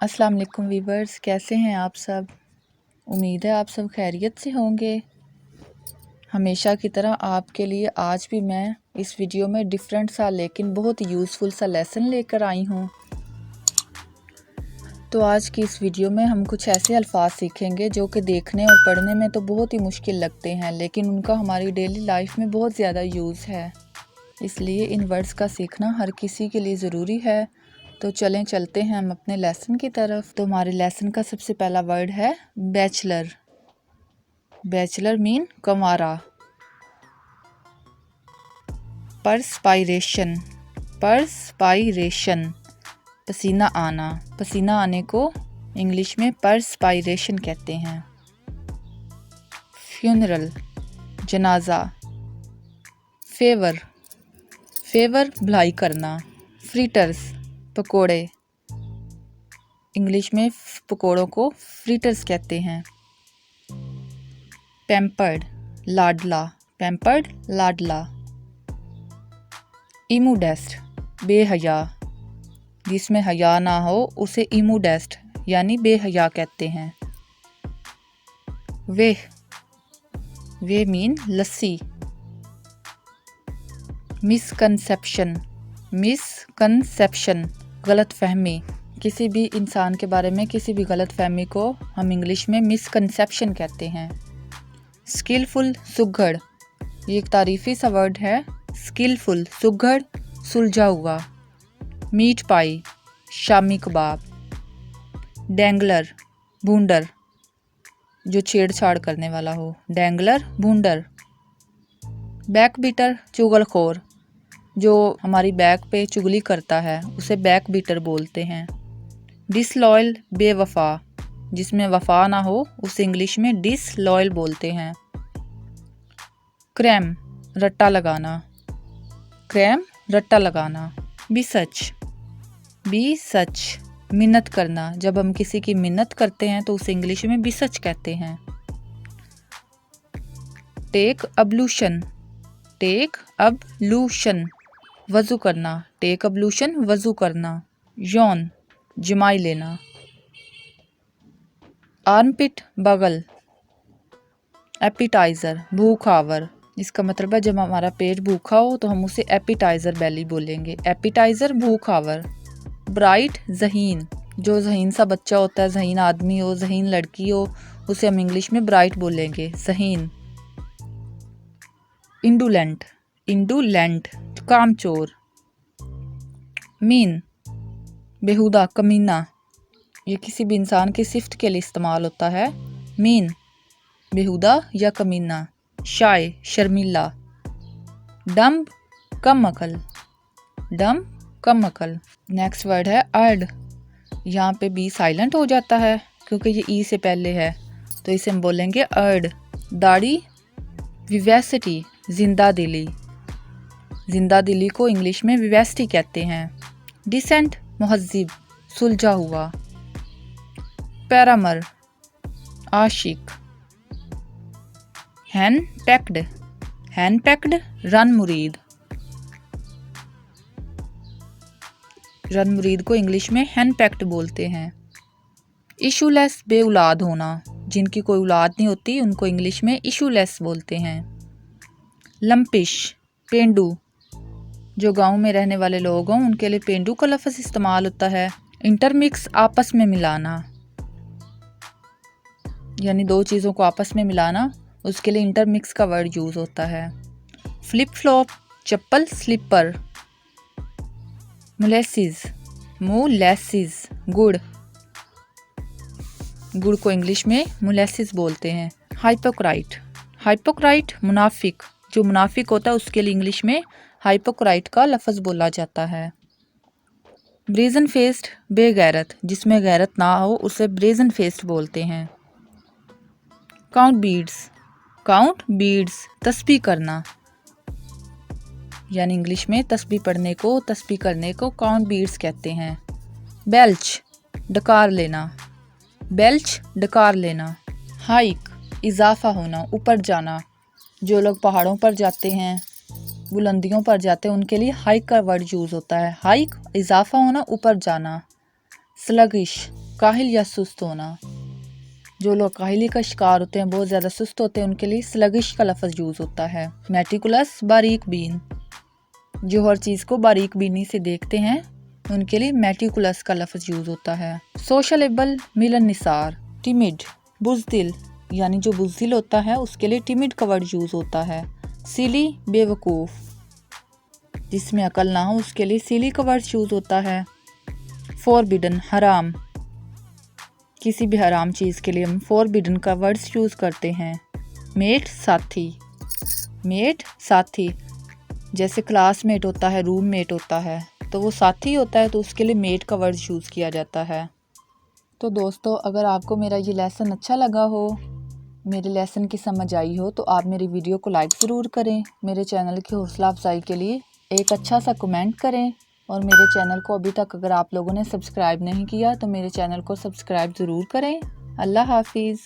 अस्सलाम वालेकुम वीवर्स, कैसे हैं आप सब। उम्मीद है आप सब खैरियत से होंगे। हमेशा की तरह आपके लिए आज भी मैं इस वीडियो में डिफरेंट सा लेकिन बहुत यूज़फुल सा लेसन लेकर आई हूँ। तो आज की इस वीडियो में हम कुछ ऐसे अल्फाज सीखेंगे जो कि देखने और पढ़ने में तो बहुत ही मुश्किल लगते हैं, लेकिन उनका हमारी डेली लाइफ में बहुत ज़्यादा यूज़ है। इसलिए इन वर्ड्स का सीखना हर किसी के लिए ज़रूरी है। तो चलते हैं हम अपने लेसन की तरफ। तो हमारे लेसन का सबसे पहला वर्ड है बैचलर। बैचलर मीन कंवारा। परस्पाइरेशन। परस्पाइरेशन पसीना आना। पसीना आने को इंग्लिश में परस्पाइरेशन कहते हैं। फ्यूनरल जनाजा। फेवर। फेवर भलाई करना। फ्रीटर्स पकोड़े। इंग्लिश में पकोड़ों को फ्रीटर्स कहते हैं। पैम्पर्ड लाडला। पैम्पर्ड लाडला। इमूडेस्ट बेहया। जिसमें हया ना हो उसे इमूडेस्ट यानी बेहया कहते हैं। वेह। वे मीन लस्सी। मिसकंसेप्शन। मिसकंसेप्शन गलत फहमी। किसी भी इंसान के बारे में किसी भी गलत फहमी को हम इंग्लिश में मिसकंसेप्शन कहते हैं। स्किलफुल सुघड़। ये एक तारीफी सा वर्ड है। स्किलफुल सुघड़ सुलझा हुआ। मीट पाई शामी कबाब। डेंगलर भूंडर जो छेड़छाड़ करने वाला हो। डेंगलर भूंडर। बैक बीटर चुगलखोर जो हमारी बैक पे चुगली करता है उसे बैक बीटर बोलते हैं। डिसलॉयल बेवफा जिसमें वफा ना हो उसे इंग्लिश में डिसलॉयल बोलते हैं। क्रैम रट्टा लगाना। क्रैम रट्टा लगाना। बी सच। बी सच मिन्नत करना। जब हम किसी की मिन्नत करते हैं तो उसे इंग्लिश में बी सच कहते हैं। टेक अब्लूशन। टेक अब्लूशन वज़ू करना। टेक अब्लूशन वज़ू करना। यौन जमाई लेना। आर्मपिट बगल। एपिटाइज़र भूख आवर। इसका मतलब है जब हमारा पेट भूखा हो तो हम उसे एपिटाइज़र बेली बोलेंगे। एपिटाइज़र भूख आवर। ब्राइट ज़हीन जो ज़हीन सा बच्चा होता है, ज़हीन आदमी हो, ज़हीन लड़की हो, उसे हम इंग्लिश में ब्राइट बोलेंगे। ज़हीन। इंडुलेंट। इंडुलेंट कामचोर। मीन बेहुदा कमीना। ये किसी भी इंसान की सिफ्त के लिए इस्तेमाल होता है। मीन बेहुदा या कमीना। शाय शर्मीला। डम्ब कम अकल। डम्ब कम अकल। नेक्स्ट वर्ड है अर्ड। यहाँ पे बी साइलेंट हो जाता है क्योंकि ये ई से पहले है, तो इसे हम बोलेंगे अर्ड। दाढ़ी विवेसिटी जिंदा दिली। जिंदा दिली को इंग्लिश में विवेसिटी कहते हैं। डिसेंट मुहज्जिब सुलझा हुआ। पैरामर आशिक। हैन पैक्ड। हैन पैक्ड रन मुरीद। रन मुरीद को इंग्लिश में हैन पैक्ड बोलते हैं। इशूलेस बे औलाद होना। जिनकी कोई औलाद नहीं होती उनको इंग्लिश में इशूलेस बोलते हैं। लंपिश पेंडू जो गांव में रहने वाले लोग हों उनके लिए पेंडू का लफ्ज़ इस्तेमाल होता है। इंटरमिक्स आपस में मिलाना यानी दो चीज़ों को आपस में मिलाना, उसके लिए इंटरमिक्स का वर्ड यूज़ होता है। फ्लिप फ्लॉप चप्पल स्लीपर। मोलेसिस मोलेसिस गुड़। गुड़ को इंग्लिश में मोलेसिस बोलते हैं। हाइपोक्राइट। हाइपोक्राइट मुनाफिक जो मुनाफिक होता है उसके लिए इंग्लिश में हाइपोक्राइट का लफ्ज़ बोला जाता है। ब्रेजन फेस्ड बेगैरत जिसमें गैरत ना हो उसे ब्रेजन फेस्ड बोलते हैं। Count beads. काउंट बीड्स तस्बीह करना यानी इंग्लिश में तस्बीह पढ़ने को, तस्बीह करने को काउंट बीड्स कहते हैं। बेल्च डकार लेना। बेल्च डकार लेना। हाइक इजाफा होना, ऊपर जाना। जो लोग पहाड़ों पर जाते हैं, बुलंदियों पर जाते हैं, उनके लिए हाइक का वर्ड यूज़ होता है। हाइक इजाफा होना, ऊपर जाना। स्लगिश काहिल या सुस्त होना। जो लोग काहिली का शिकार होते हैं, बहुत ज़्यादा सुस्त होते हैं, उनके लिए स्लगिश का लफ्ज़ यूज़ होता है। मेटिकुलस, बारीक बीन। जो हर चीज़ को बारीक बीनी से देखते हैं, उनके लिए मेटिकुलस का लफ्ज़ यूज़ होता है। सोशलेबल, मिलनसार। टिमिड, बुज़दिल, यानी जो बुज़दिल होता है उसके लिए टिमिड का वर्ड यूज़ होता है। सिली, बेवकूफ़, जिसमें अकल ना हो उसके लिए सिली का वर्ड यूज़ होता है। फॉरबिडन, हराम, किसी भी हराम चीज़ के लिए हम फॉरबिडन का वर्ड्स यूज़ करते हैं। मेट, साथी। मेट, साथी, जैसे क्लासमेट होता है, रूममेट होता है, तो वो साथी होता है, तो उसके लिए मेट का वर्ड यूज़ किया जाता है। तो दोस्तों, अगर आपको मेरा ये लेसन अच्छा लगा हो, मेरे लेसन की समझ आई हो, तो आप मेरी वीडियो को लाइक ज़रूर करें। मेरे चैनल की हौसला अफजाई के लिए एक अच्छा सा कमेंट करें, और मेरे चैनल को अभी तक अगर आप लोगों ने सब्सक्राइब नहीं किया तो मेरे चैनल को सब्सक्राइब ज़रूर करें। अल्लाह हाफिज़।